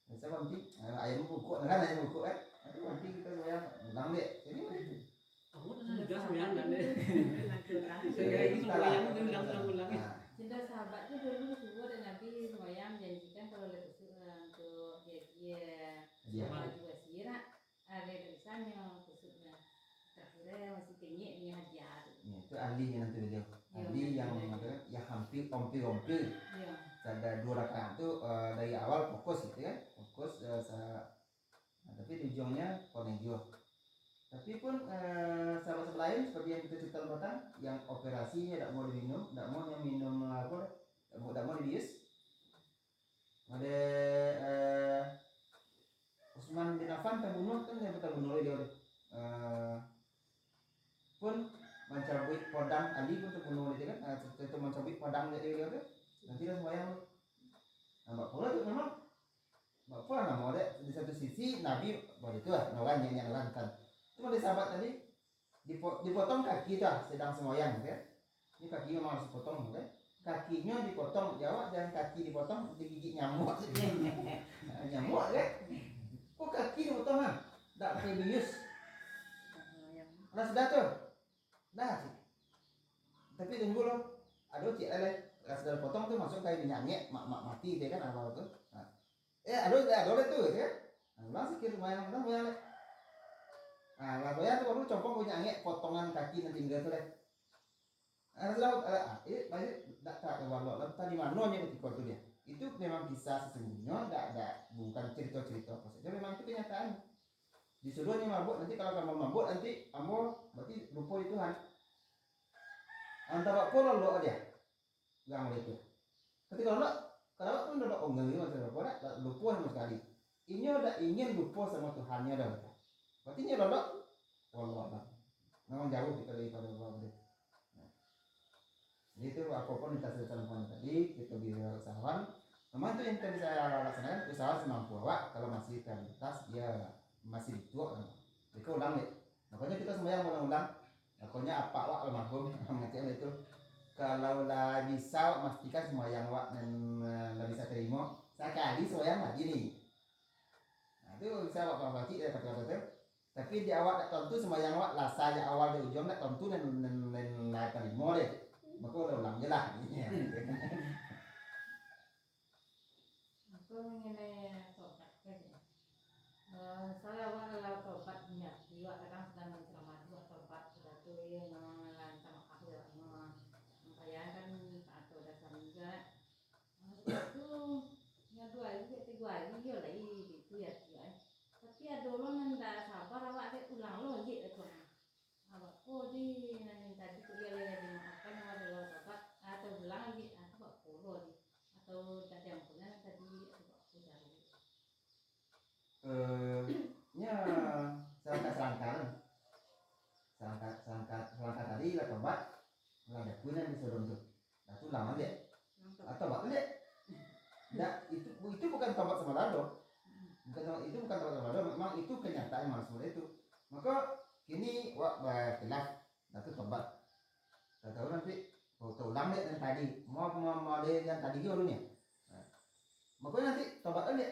bisa nanti ayam buku kan ayam buku kan itu nanti kita yang ulang deh jadi Aku sudah sembilan kan deh. Saya ini sembahyang mungkin ulang-ulang. Cinta sahabat itu dulu subuh dan Nabi sembahyang janjikan kalau lihat untuk dia sama juga sira ada tulisannya khususnya terakhirnya masih tinggi ini hadiah. itu ahlinya nanti beliau ahli yang mengatakan ya hampir kompil Iya. ada 2 rakaat itu dari awal fokus gitu kan fokus tapi di ujungnya konegio tapi pun sahabat lain seperti yang kita cerita batang yang operasinya tidak mau diminum tidak mau yang minum apa tidak mau dibius ada Utsman bin Affan terbunuh kan yang terbunuh dia pun mencabut pedang Ali pun terbunuh dia kan itu mencabut pedang dia kan nanti dah sembahyang Mbak Paula itu memang Mbak Paula nama ada di satu sisi Nabi boleh itu lah nawan yang lantan cuma di sahabat tadi dipotong kaki dah sedang sembahyang kan ini kaki memang harus dipotong kan kakinya dipotong jawab jangan kaki dipotong digigit nyamuk nyamuk kan kok kaki dipotong kan Ndak pakai bius. Yang Nah sudah tuh. Nah. Tapi tunggu loh. Aduh cik lele. Sudah potong tuh masuk kayak minyak mati dia kan apa tuh. Nah. Aduh tuh gitu kan. Nah, ulang sikit lumayan le. Nah, lah ya tuh baru compong punya angin potongan kaki nanti enggak tuh deh. Sudah banyak tak walau tadi manonya ketika itu dia. Itu memang bisa sesungguhnya bukan cerita-cerita apa saja, memang itu kenyataan. Disuruhnya mabuk, nanti kalau kamu mabuk nanti kamu berarti lupa itu Tuhan. Antara pola lo aja. Enggak mau itu. Ketika lo kalau pun udah enggak lupa sama sekali. Ini udah ingin lupa sama Tuhannya dah. Berarti ini lo Allah. Memang jauh kita daripada Allah. Jadi itu apapun kita sudah lakukan tadi, kita bisa usahawan. Memang itu yang tadi saya laksanakan, usaha semampu awak. Kalau masih terbatas, ya masih tua. Jadi ulang deh. Makanya kita semua yang ulang-ulang. Pokoknya apa awak almarhum mengatakan itu. Kalau lah bisa memastikan semua yang awak dan bisa terima, sekali semua lagi nih. Nah itu bisa awak baca ya kata-kata. Tapi di awak tak tentu semua yang awak lah saja awal dari ujung tak tentu dan terima deh. Maka udah ulang je lah. Aku mengenai tobat saja. Saya kalau tobat niat jiwa kadang sedang menceramati tobat sudah tu yang lantam akhir membayangkan atau dasar juga. Itu yang dua itu tiga itu lah itu ya dia. Tapi ada orang yang tak sabar awak ada ulang lagi itu. Awak di nanti tadi kuliah dimaafkan walau tobat atau ulang lagi atau puluh atau tak yang punya tadi aku cari. Selangkah tadi lah tobat, nggak ada punya di sebelum itu. Nah itu lama deh. Atau tobat deh. Nah itu bukan tobat sama lado. Itu bukan tobat sama lado. Memang itu kenyataan memang seperti itu. Maka kini wak berkhilaf. Nah itu tobat. Tak tahu nanti foto ulang deh yang tadi. Mau deh yang tadi dulunya. Nah, makanya nanti tobat deh.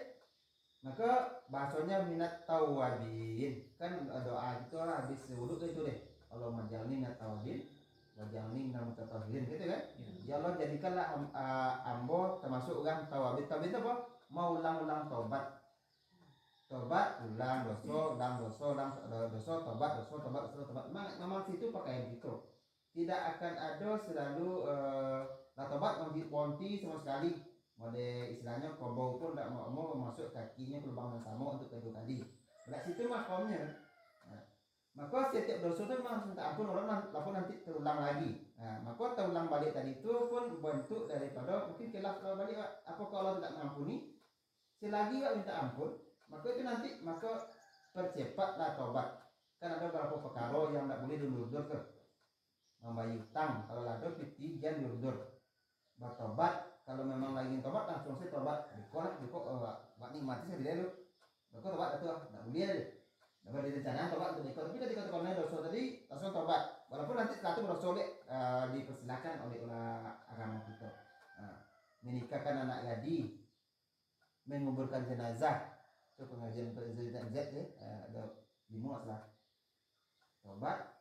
Maka bahasanya minat tawabin kan doa itu habis wudhu itu deh. Kalau majalni minat tawabin, wajalni minat mutatahirin gitu kan? Ya Allah jadikanlah ambo termasuk orang tawabin. Tawabin itu apa? Mau ulang-ulang tobat. Tobat, ulang dosa, tobat. Memang situ pakaian itu. Tidak akan ada selalu tobat ponti sama sekali. Mode istilahnya kombau pun tidak mau masuk kakinya ke lubang yang sama untuk kedua kali. Berat situ makomnya. Nah, maka setiap dosa itu memang minta ampun orang nanti terulang lagi. Nah, maka terulang balik tadi itu pun bentuk daripada mungkin khilaf kalau balik apakah Allah tidak mengampuni? Selagi Pak minta ampun, maka itu nanti maka percepatlah tobat. Kan ada beberapa perkara yang tidak boleh dilundur ke. Membayar utang kalau ada piti jangan dilundur. Bertobat kalau memang lagi tobat langsung saya tobat dikolak buat nikmati saya tidak lu tobat itu tidak boleh deh dapat direncanakan tobat untuk ikut tapi ketika tobatnya dosa tadi langsung tobat walaupun nanti setelah itu dosa dipersilakan oleh agama kita menikahkan anak gadis menguburkan jenazah itu pengajian Z ya ada 5 lah tobat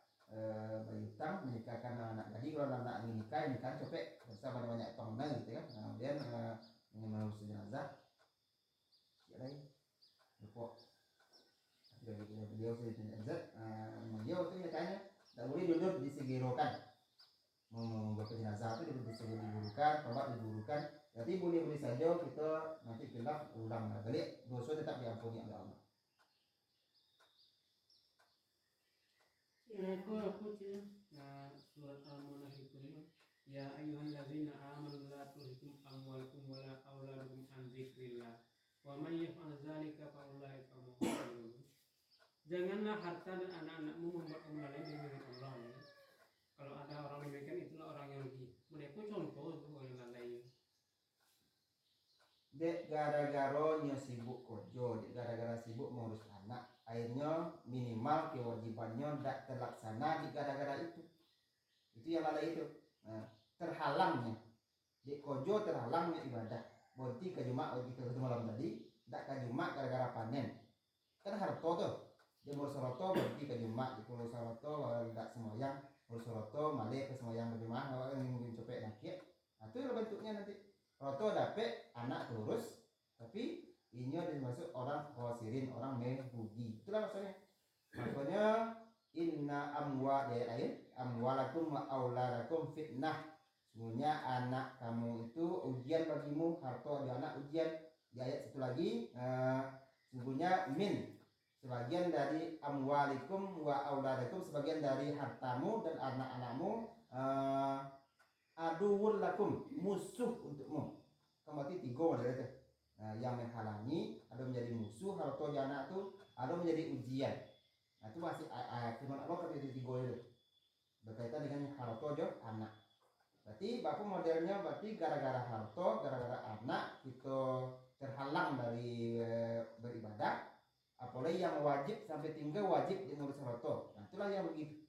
berhutang menikahkan anak gadis kalau anak nikah copek bersama banyak pengenal gitu kan kemudian mengurus jenazah ya lagi lupa dari beliau saya jenazah beliau itu katanya tidak boleh duduk disegirokan membuat jenazah itu diburukan tobat diburukan jadi boleh saja kita nanti khilaf ulang kali dosa tetap diampuni oleh Allah. Aku surat Al-Mulk itu ya ayyuhallazina amanu la tulhikum amwalukum wala auladukum an dzikrillah wa may yaf'al dzalika fa ulaika humul khasirun. Janganlah harta dan anak-anakmu membuat kamu lalai dari Allah. Ya. Kalau ada orang demikian itulah orang yang rugi. Mereka contoh itu orang lalai. Dek gara-gara sibuk kerja, dek gara-gara sibuk mengurus anak, akhirnya minimal kewajibannya tidak terlaksana di gara-gara itu yang lalai itu. Nah, terhalangnya dek kerja terhalangnya ibadah. Berarti ke Jumat kita ketemu malam tadi, tidak ke Jumat gara-gara panen. Kan harta tuh dia mau soroto berarti ke Jumat, di Pulau Soroto tidak semoyang, Pulau Soroto malik ke semoyang berjemaah, kalau yang mungkin copet nakit, nah itu bentuknya nanti. Roto dapet anak terus, tapi ini dimaksud orang khosirin, orang merugi. Itulah maksudnya. Makanya inna amwa lain, amwalakum wa auladakum fitnah. Sesungguhnya anak kamu itu ujian bagimu, harta di anak ujian. Di ayat satu lagi, sesungguhnya min sebagian dari amwalikum wa auladakum, sebagian dari hartamu dan anak-anakmu aduwwul lakum, musuh untukmu. Kamu berarti tiga dari itu. Yang menghalangi, ada menjadi musuh, harta di anak itu, ada menjadi ujian. Nah itu masih firman Allah kata tiga itu berkaitan dengan harta di anak. Berarti bapak modelnya berarti gara-gara harta, gara-gara anak kita terhalang dari beribadah. Apalagi yang wajib sampai tinggal wajib di ngurus harta. Nah itulah yang begitu.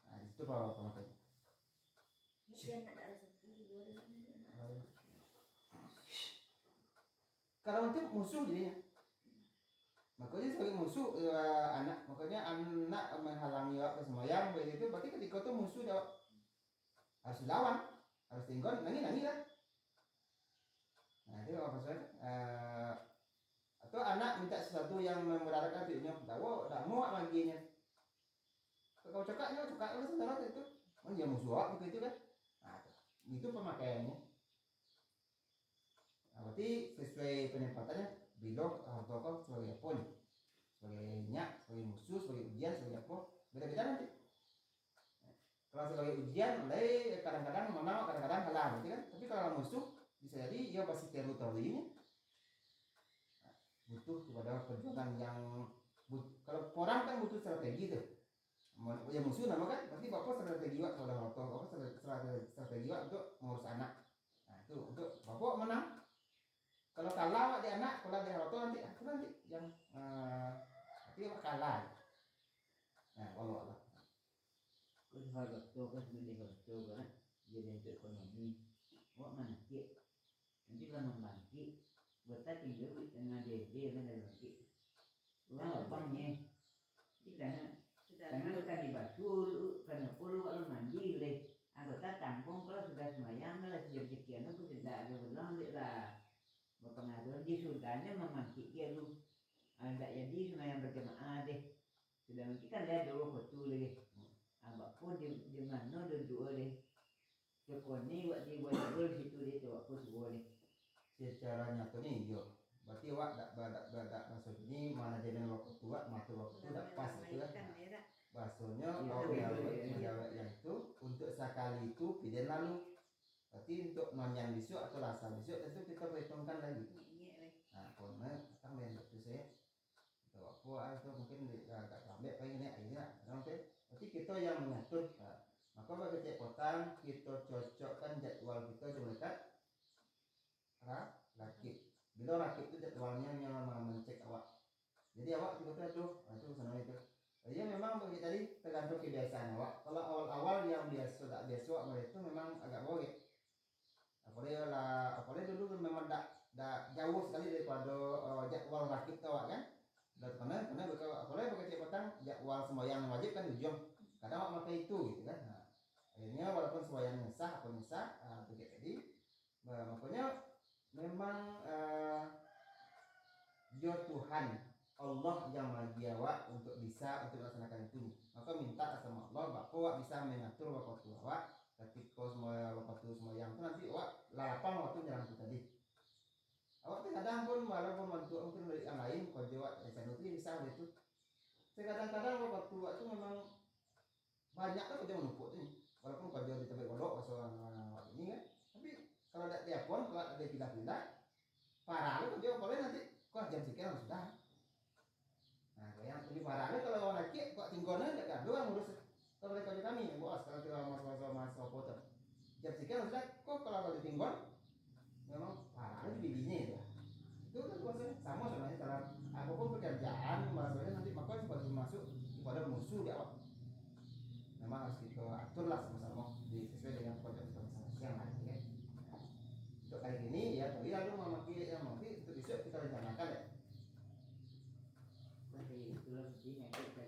Nah itu apa makanya. Dia nak ada rezeki dua rezeki. Kalau itu musuh jadinya. Makanya sebagai musuh anak, makanya anak menghalangi waktu sembahyang begitu, berarti ketika itu musuh jawab harus dilawan, harus tinggal nangis lah. Nah itu apa maksudnya? Atau anak minta sesuatu yang memberatkan hatinya, tahu tak mau lagi nya. Kalau cakapnya sebenarnya itu, dia musuh begitu kan? Nah itu pemakaiannya. Nah, berarti sesuai penempatannya bilog harta kau sebagai apa nih? Sebagai nyak, sebagai musuh, sebagai ujian, sebagai apa? Beda-beda nanti. Kalau sebagai ujian, mulai kadang-kadang menang, kadang-kadang kalah, gitu kan? Tapi kalau musuh bisa jadi dia pasti teritorinya. Nah, butuh kepada perjuangan yang kalau orang kan butuh strategi tuh. Ya musuh nama kan, berarti bapak strategi wak kalau harta, bapak strategi wak untuk mengurus anak. Nah itu untuk bapak menang. Kalau kalah di anak, kalau di harta nanti aku nanti yang nanti kalah. Nah kalau Allah. Kau harus tahu kan sebenarnya harus tahu kan, jadi untuk ekonomi, wak mana kik, nanti kalau membangkit, buat tadi juga dengan dia kan ada bangkit, uang abangnya, karena tadi basul, karena perlu kalau mandi leh, anggota tampung kalau sudah semayang lah sejak sekian aku tidak ada ulang lah. Berpengaruh di sultannya memangkit dia lu agak jadi semayang berjemaah deh sudah mungkin kan dia dulu betul deh abak pun di mana duduk deh sekoni wak di buat situ deh tuh aku semua deh Secara nyatanya iya. Berarti wak tak maksud ini manajemen waktu tua, waktu tidak pas itu kan. Bahasanya pegawai yang itu untuk sekali itu pilihan lalu. Berarti untuk nonyan besok atau rasa besok itu kita perhitungkan lagi. Nah, karena kita main waktu saya, itu apa itu mungkin agak lambat pengen ini nanti. Berarti kita yang mengatur. Nah, maka bagi cek kotan kita cocokkan jadwal kita dengan dekat rakit. Bila rakit itu jadwalnya yang mencek awak. Jadi awak tiba-tiba tuh, itu senang itu. Ya memang bagi tadi tergantung kebiasaan awak. Kalau awal-awal yang biasa tak biasa awak itu memang agak boleh. Apalagi dulu memang tak jauh sekali daripada jadwal rakit awak kan. Dan karena apalagi pakai petang jadwal sembahyang wajib kan ujung. Kadang awak pakai itu gitu kan. Nah, akhirnya walaupun sembahyang sah atau sah begitu tadi, makanya memang dia Tuhan Allah yang magiawa untuk bisa untuk melaksanakan itu. Maka minta sama Allah bahwa bisa mengatur waktu awak ketika semua waktu semua yang itu nanti awak lapang waktu jalan itu tadi. Awak kadang pun walaupun waktu mungkin dari yang lain kalau jawab dari itu bisa itu. Kadang-kadang waktu itu memang banyak kan udah menumpuk ini. Walaupun kalau jauh di tempat kodok masalah ini kan. Tapi kalau ada telepon, kalau ada pindah-pindah, parah lu dia boleh nanti kok jam sekian sudah. Nah, yang lebih parahnya kalau orang laki kok tinggalnya enggak gaduh ngurus kalau mereka kami bos kalau kita mas foto. Jam sekian sudah kok kalau ditinggal memang parahnya bidinya itu. Itu kan maksudnya sama sebenarnya dalam apapun pekerjaan maksudnya nanti maka sebagai masuk kepada musuh dia. Memang harus kita aturlah sama-sama sesuai dengan konsep yang lain ya. Untuk kali ini ya tapi lalu memakai untuk besok kita rencanakan ya. seperti ngekek kan.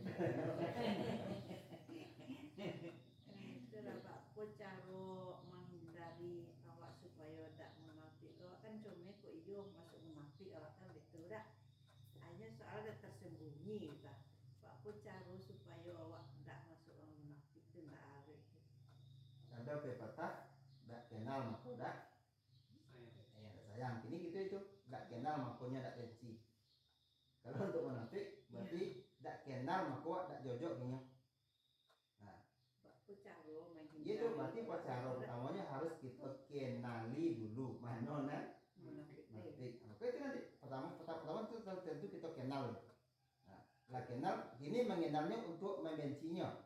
Itulah Pak, ko cara menghindari awak supaya tak munafik. Awak kan cuma kok iyo masuk munafik awak kan betul tak? Hanya soal dah tersembunyi tak. Pak, ko cara supaya awak tak masuk orang munafik tu tak ada. Ada pepatah dak kenal mako dak sayang. Kini gitu itu dak kenal makonya dak benci. Kalau untuk munafik berarti dak kenal mako dak jojok gini. Pak, ko cara menghindari. Itu berarti cara utamanya harus kita kenali dulu mana munafik. munafik. Oke itu nanti pertama itu tentu kita kenal. Lah kenal ini mengenalnya untuk membencinya,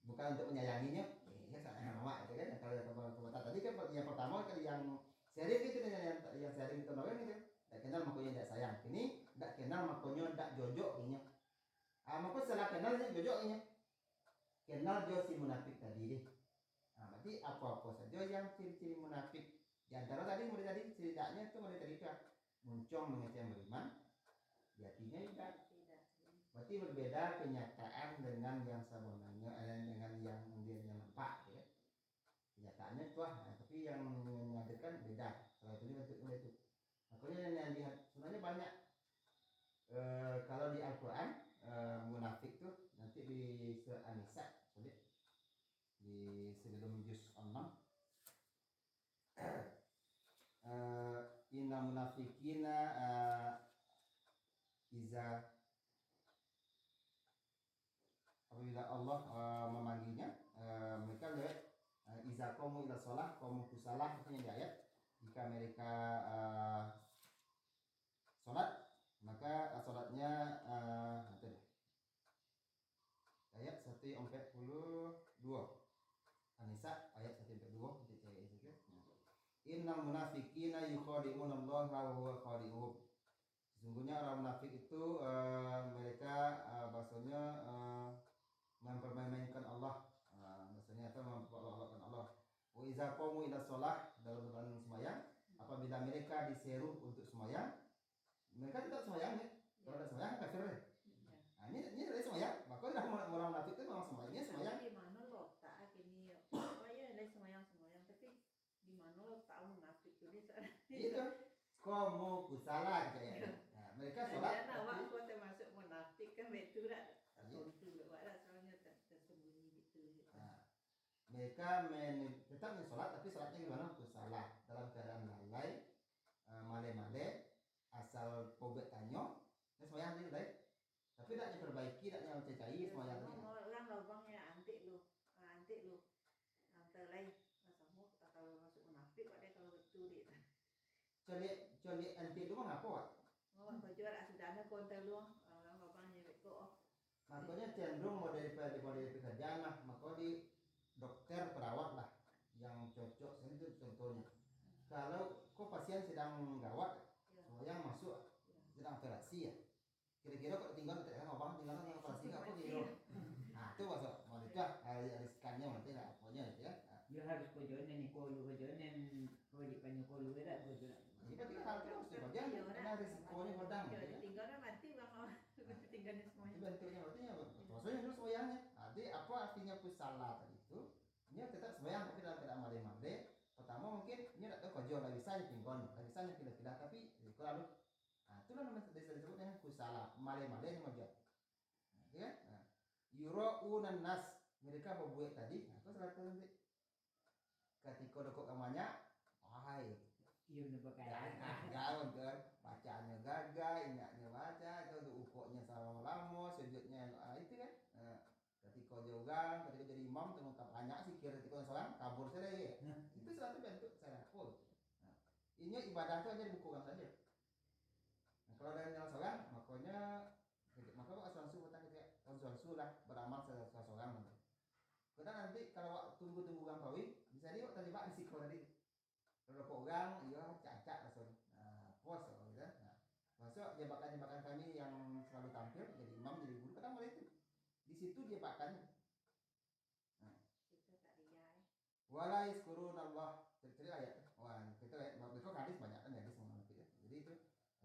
bukan untuk menyayanginya. Ya sama itu kan. Kalau tadi kan yang pertama kan yang sharing itu yang sharing itu orang itu. Tak kenal makanya tidak sayang. Ini tak kenal makanya tak jojok ini. Maka setelah kenal dia jojok ini. Kenal dia si munafik tadi deh. Berarti apa-apa saja yang ciri-ciri munafik. Di antara mulai tadi ceritanya itu mulai tadi kan muncung mengecam beriman. Di hatinya tidak. Berarti berbeda kenyataan dengan yang sebenarnya dengan yang dia nampak ya. Kenyataannya tuh tapi yang menghadirkan beda. Salah satunya bentuknya itu. Makanya yang lihat sebenarnya banyak kalau di Al-Quran munafik tuh nanti di surah An-Nisa di sebelum juz 6 inna munafikina iza apabila Allah memanggilnya mereka lihat iza qamu ila shalah qamu kusalah itu yang di ayat jika mereka sholat maka sholatnya ayat 142 An-Nisa ayat 142 itu innal munafiqina yukhadi'una Allah wa huwa khadi'uhum. Sesungguhnya orang munafik itu mereka bahasanya mempermainkan Allah, bahasanya atau memperolok-olokkan Allah. Wa iza qamu ila shalah dalam sembahyang apabila mereka diseru untuk sembahyang mereka tidak sembahyang ya. Kalau tidak sembahyang kafir ya. Ini dari sembahyang. Maka orang munafik itu memang sembahyangnya sembahyang. Di mana letak ini? Oh ya, dari sembahyang tapi di mana letak munafik itu di sana? Itu kamu kusala kayak. Mereka sholat. Dan awak kau termasuk munafik kan betul tak? Tentu awak lah soalnya tersembunyi gitu. Mereka tetap sholat tapi sholatnya gimana? Kusala dalam keadaan lalai, male-male. Asal pobek tanyo, semuanya nanti deh. Tapi tidak diperbaiki, tidak yang cecai semuanya tadi. Orang lubangnya antik lu, terlain sama kalau masuk munafik, ada kalau betul dia. Coli antik lu mengapa wak? Mau baju ada sudah ada konten lu, orang lubangnya betul. Makanya cenderung model pekerjaan lah, maka di dokter perawat lah yang cocok. Itu contohnya. Kalau kok pasien sedang gawat. Yang masuk sedang operasi ya. Kira-kira kok tinggal tinggal yang operasi apa gitu. Itu masuk mau dicah riskannya nanti lah pokoknya itu ya. Ya harus kojonen nih kolu kojonen kojikannya kolu beda kojonen. Jadi hal itu harus dibaca karena risikonya pedang. Tinggalnya mati bang, tinggalnya semuanya. Bentuknya artinya maksudnya dulu sembahyangnya. Arti apa artinya kusala tadi itu? Ini tetap sembahyang tapi dalam keadaan male-male. Pertama mungkin ini tak tahu kau lagi saya pinggon, lagi saya pilih-pilih tapi itu lalu, itulah namanya disebut dengan kusala, male-male yang macam, ya, yuro'unan nas mereka berbuat tadi, aku salah tu nanti, ketika dokok kamanya, wahai, Iya nampak kan? gagal kan, bacaannya gagal, ingatnya baca, itu ukoknya sama lama, sujudnya itu kan. Ketika juga ketika jadi imam terungkap banyak sih kira ketika seorang kabur saja ya. Itu satu bentuk cara full. Ini ibadah itu aja dibukukan saja. Kalau dari jalan seorang makanya maka kok asuransi bukan ketika asuransi lah beramal seorang nanti. Karena nanti kalau tunggu gampawi bisa dia tadi pak risiko tadi. Kalau orang iya cacak langsung. Pos gitu. Masuk jebakan kami yang selalu tampil jadi imam jadi guru kadang malah itu. Di situ dia pakannya. Itu tak dia. Wala yaskurun Allah. Cerita ayat. Wah, kita itu hadis banyak kan hadis mengenai itu. Jadi itu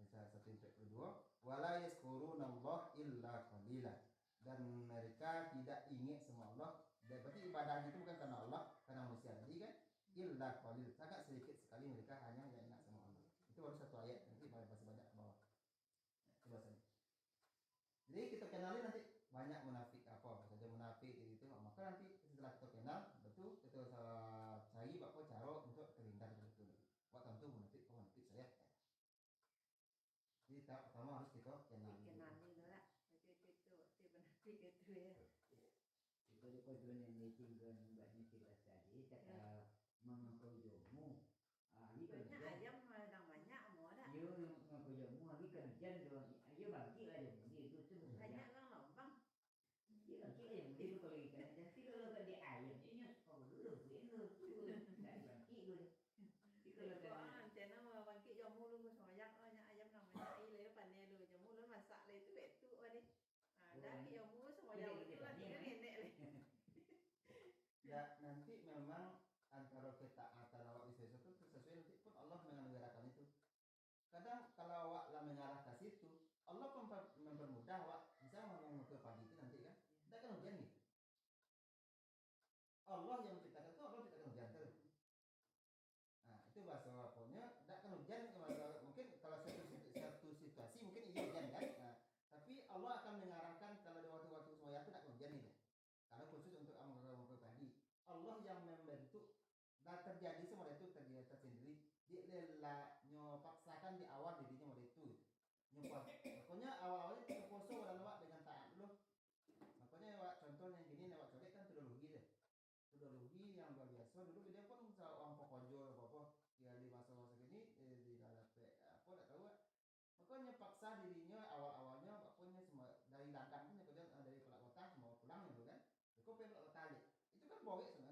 satu yang kedua, wala yaskurun Allah illa qalila, dan mereka tidak ingat sama Allah. Dan berarti ibadahnya itu bukan karena Allah, karena manusia tadi kan. Illa qalil, sangat sedikit sekali mereka hanya yang ingat sama Allah. Itu baru satu ayat, nanti masih banyak ke bawah. Coba saja. Jadi kita kenali nanti banyak munafik apa saja munafik itu, maka nanti setelah kita kenal betul kita cari apa cara untuk terhindar dari itu. Wah tentu munafik saya. Jadi tahap pertama harus kita kenali. Kenalin dulu lah. Itu benafik itu ya. Itu di tujuan yang ditinggalkan banyak kita tadi, kata mengaku jomu. Ini Banyak kerja. ayam banyak mau dah. Yo mengaku jomu, ini kerja dong. Ayo bagi aja itu Banyak kan lambang. Dia lagi yang dia kalau ikan jadi kalau kan dia ayam dia kalau dulu dari bangki dulu. Kalau kan Channel mà bằng cái dòng mua luôn của sò giặc ơi, nhà ayam nào mà chạy lấy phần này rồi dòng mua lớn mà xạ lấy tụi tụ đi. Đã cái dòng mua sò giặc itu là tiga nenek leh. Ya nanti memang antara ketaatan awak di situ sesuai nanti pun Allah mengarahkan itu. Kadang kalau awak lah mengarah ke situ, Allah pun mempermudah awak bisa ngomong ke pagi itu nanti kan. Tidak kan hujan gitu. Allah yang menciptakan itu, Allah menciptakan hujan terus. Nah itu bahasa pokoknya tidak kan hujan, mungkin kalau satu situasi mungkin ini hujan kan. Nah, tapi Allah akan mengarahkan kalau di waktu-waktu semua itu tidak hujan ini. Kalau khusus untuk amal pribadi, Allah yang membentuk dan terjadi semua itu terjadi tersendiri. Dia paksakan di awal dirinya mau itu. Nyumpah. Pokoknya awal-awalnya kita poso awak dengan taat dulu. Makanya awak contohnya gini awak coret kan teknologi deh. Teknologi yang luar biasa dulu dia pun uang pokokjo apa ya di masa-masa ini di dalam apa tidak tahu. Makanya paksa dirinya awal-awalnya pokoknya semua dari ladang pun kerja dari pulang kota mau pulang gitu kan. Kok pengen kota itu kan boleh sebenarnya.